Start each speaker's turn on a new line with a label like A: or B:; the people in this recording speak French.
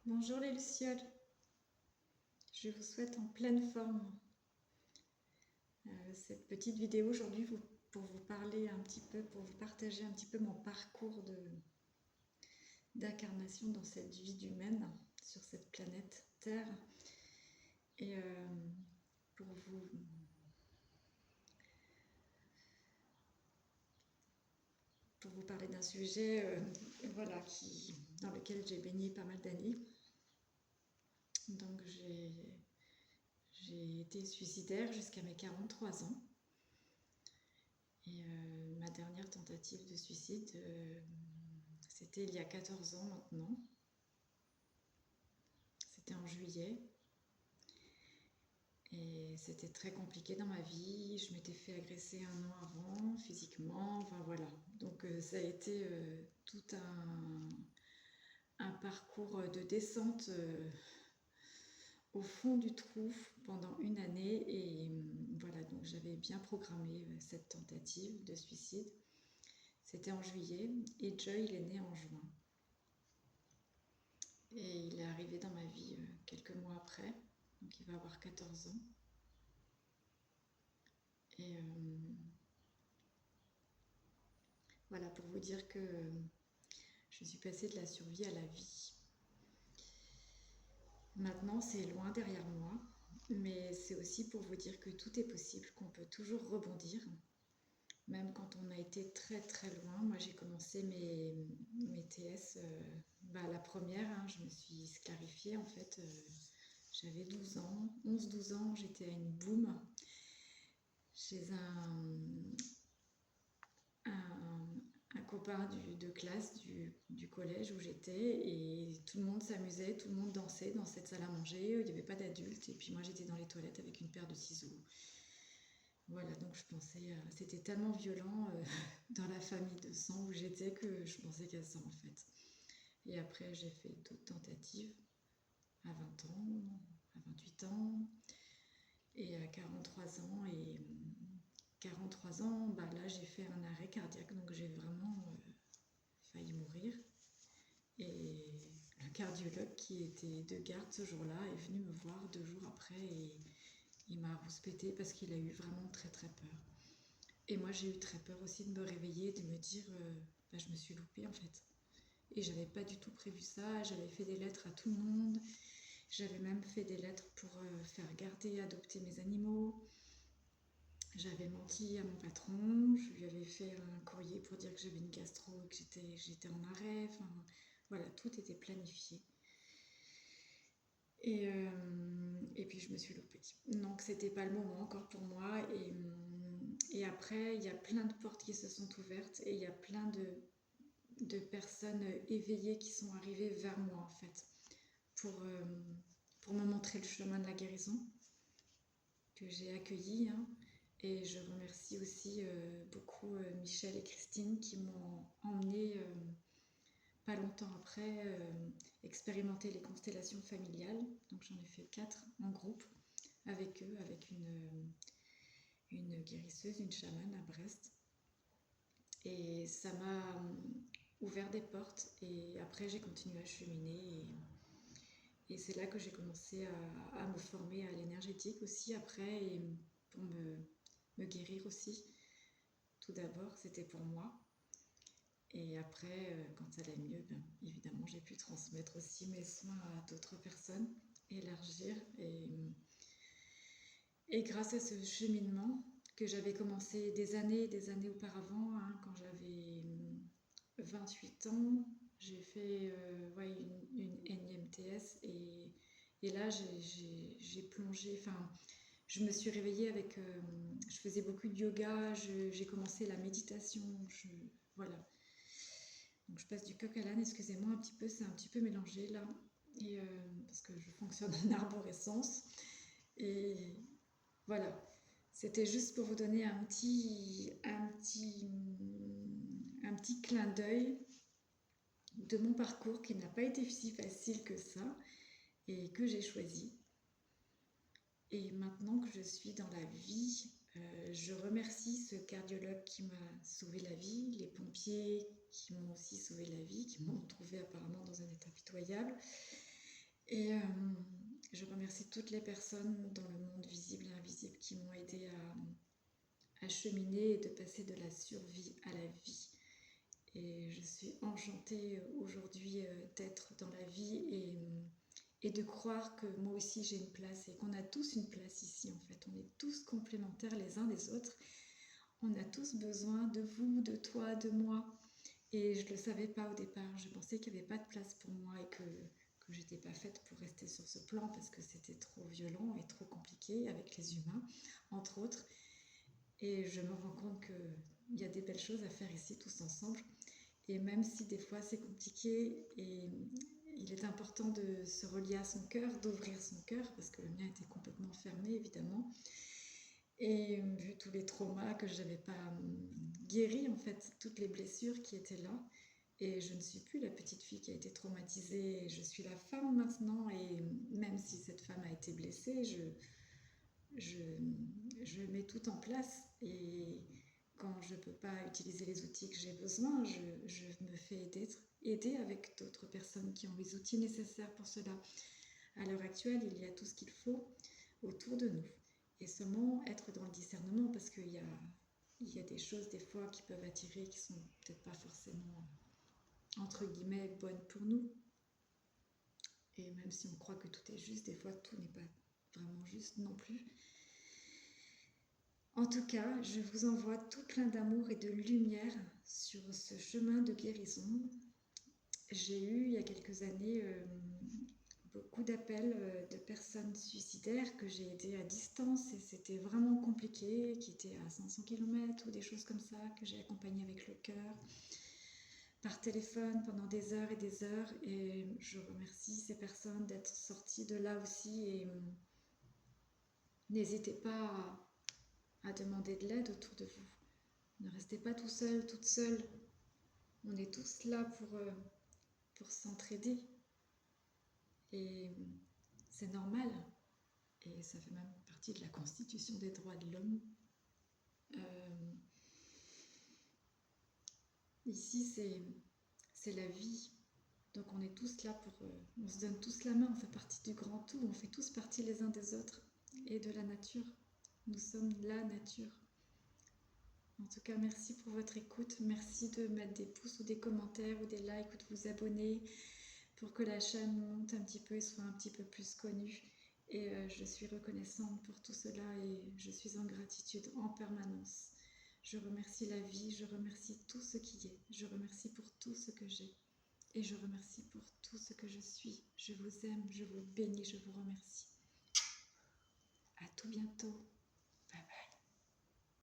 A: Bonjour les Lucioles, je vous souhaite en pleine forme cette petite vidéo aujourd'hui pour vous parler un petit peu, pour vous partager un petit peu mon parcours d'incarnation dans cette vie humaine sur cette planète Terre et pour vous parler d'un sujet voilà, dans lequel j'ai baigné pas mal d'années. Donc j'ai été suicidaire jusqu'à mes 43 ans. Et ma dernière tentative de suicide, c'était il y a 14 ans maintenant. C'était en juillet. Et c'était très compliqué dans ma vie. Je m'étais fait agresser un an avant, physiquement. Enfin voilà. Donc ça a été tout un parcours de descente au fond du trou pendant une année. Et voilà, donc j'avais bien programmé cette tentative de suicide. C'était en juillet et Joy, il est né en juin. Et il est arrivé dans ma vie quelques mois après, donc il va avoir 14 ans. Et voilà, pour vous dire que je suis passée de la survie à la vie. Maintenant, c'est loin derrière moi, mais c'est aussi pour vous dire que tout est possible, qu'on peut toujours rebondir, même quand on a été très très loin. Moi, j'ai commencé mes TS, la première, je me suis sclarifiée en fait. J'avais 12 ans, 11-12 ans, j'étais à une boum chez un copain de classe du collège où j'étais, et tout le monde s'amusait, tout le monde dansait dans cette salle à manger, il n'y avait pas d'adultes, et puis moi j'étais dans les toilettes avec une paire de ciseaux. Voilà, donc je pensais, c'était tellement violent dans la famille de sang où j'étais que je pensais qu'à ça en fait. Et après j'ai fait d'autres tentatives à 20 ans, à 28 ans, et à 43 ans, et 43 ans, là j'ai fait un arrêt cardiaque, donc j'ai vraiment failli mourir. Et le cardiologue qui était de garde ce jour-là est venu me voir 2 jours après, et il m'a rouspété parce qu'il a eu vraiment très très peur. Et moi j'ai eu très peur aussi de me réveiller, de me dire je me suis loupée en fait. Et j'avais pas du tout prévu ça, j'avais fait des lettres à tout le monde, j'avais même fait des lettres pour faire garder, adopter mes animaux. J'avais menti à mon patron, je lui avais fait un courrier pour dire que j'avais une gastro et que j'étais en arrêt. Enfin, voilà, tout était planifié. Et puis je me suis loupée. Donc c'était pas le moment encore pour moi. Et après, il y a plein de portes qui se sont ouvertes, et il y a plein de personnes éveillées qui sont arrivées vers moi en fait pour me montrer le chemin de la guérison que j'ai accueilli. Et je remercie aussi beaucoup Michel et Christine qui m'ont emmenée pas longtemps après expérimenter les constellations familiales. Donc j'en ai fait 4 en groupe avec eux, avec une guérisseuse, une chamane à Brest. Et ça m'a ouvert des portes, et après j'ai continué à cheminer, et c'est là que j'ai commencé à me former à l'énergétique aussi après, et pour me guérir aussi. Tout d'abord, c'était pour moi. Et après, quand ça allait mieux, évidemment, j'ai pu transmettre aussi mes soins à d'autres personnes, élargir. Et grâce à ce cheminement que j'avais commencé des années auparavant, quand j'avais 28 ans, j'ai fait une énième TS, et là j'ai plongé, je me suis réveillée avec, je faisais beaucoup de yoga, j'ai commencé la méditation, voilà. Donc je passe du coq à l'âne, excusez-moi un petit peu, c'est un petit peu mélangé là, et parce que je fonctionne en arborescence. Et voilà, c'était juste pour vous donner un petit clin d'œil de mon parcours qui n'a pas été si facile que ça, et que j'ai choisi. Et maintenant que je suis dans la vie, je remercie ce cardiologue qui m'a sauvé la vie, les pompiers qui m'ont aussi sauvé la vie, qui m'ont trouvée apparemment dans un état pitoyable, Et je remercie toutes les personnes dans le monde visible et invisible qui m'ont aidé à cheminer et de passer de la survie à la vie. Et je suis enchantée aujourd'hui d'être dans la vie et de croire que moi aussi j'ai une place et qu'on a tous une place ici en fait. On est tous complémentaires les uns des autres. On a tous besoin de vous, de toi, de moi. Et je ne le savais pas au départ. Je pensais qu'il n'y avait pas de place pour moi et que j'étais pas faite pour rester sur ce plan parce que c'était trop violent et trop compliqué avec les humains, entre autres. Et je me rends compte qu'il y a des belles choses à faire ici tous ensemble. Et même si des fois c'est compliqué, et il est important de se relier à son cœur, d'ouvrir son cœur, parce que le mien était complètement fermé évidemment. Et vu tous les traumas que je n'avais pas guéris, en fait, toutes les blessures qui étaient là. Et je ne suis plus la petite fille qui a été traumatisée, je suis la femme maintenant. Et même si cette femme a été blessée, je mets tout en place. Et quand je ne peux pas utiliser les outils que j'ai besoin, je me fais aider avec d'autres personnes qui ont les outils nécessaires pour cela. À l'heure actuelle, il y a tout ce qu'il faut autour de nous. Et seulement être dans le discernement, parce qu'il y a des choses des fois qui peuvent attirer, qui sont peut-être pas forcément, entre guillemets, bonnes pour nous. Et même si on croit que tout est juste, des fois tout n'est pas vraiment juste non plus. En tout cas, je vous envoie tout plein d'amour et de lumière sur ce chemin de guérison. J'ai eu, il y a quelques années, beaucoup d'appels de personnes suicidaires que j'ai aidées à distance et c'était vraiment compliqué, qui étaient à 500 km ou des choses comme ça, que j'ai accompagnées avec le cœur, par téléphone pendant des heures et des heures. Et je remercie ces personnes d'être sorties de là aussi. Et n'hésitez pas à demander de l'aide autour de vous. Ne restez pas tout seul, toute seule. On est tous là pour s'entraider. Et c'est normal. Et ça fait même partie de la Constitution des droits de l'homme. Ici, c'est la vie. Donc on est tous là on se donne tous la main, on fait partie du grand tout, on fait tous partie les uns des autres et de la nature. Nous sommes la nature. En tout cas, merci pour votre écoute. Merci de mettre des pouces ou des commentaires ou des likes ou de vous abonner pour que la chaîne monte un petit peu et soit un petit peu plus connue. Et je suis reconnaissante pour tout cela et je suis en gratitude en permanence. Je remercie la vie, je remercie tout ce qui est. Je remercie pour tout ce que j'ai. Et je remercie pour tout ce que je suis. Je vous aime, je vous bénis, je vous remercie. À tout bientôt. Bye bye.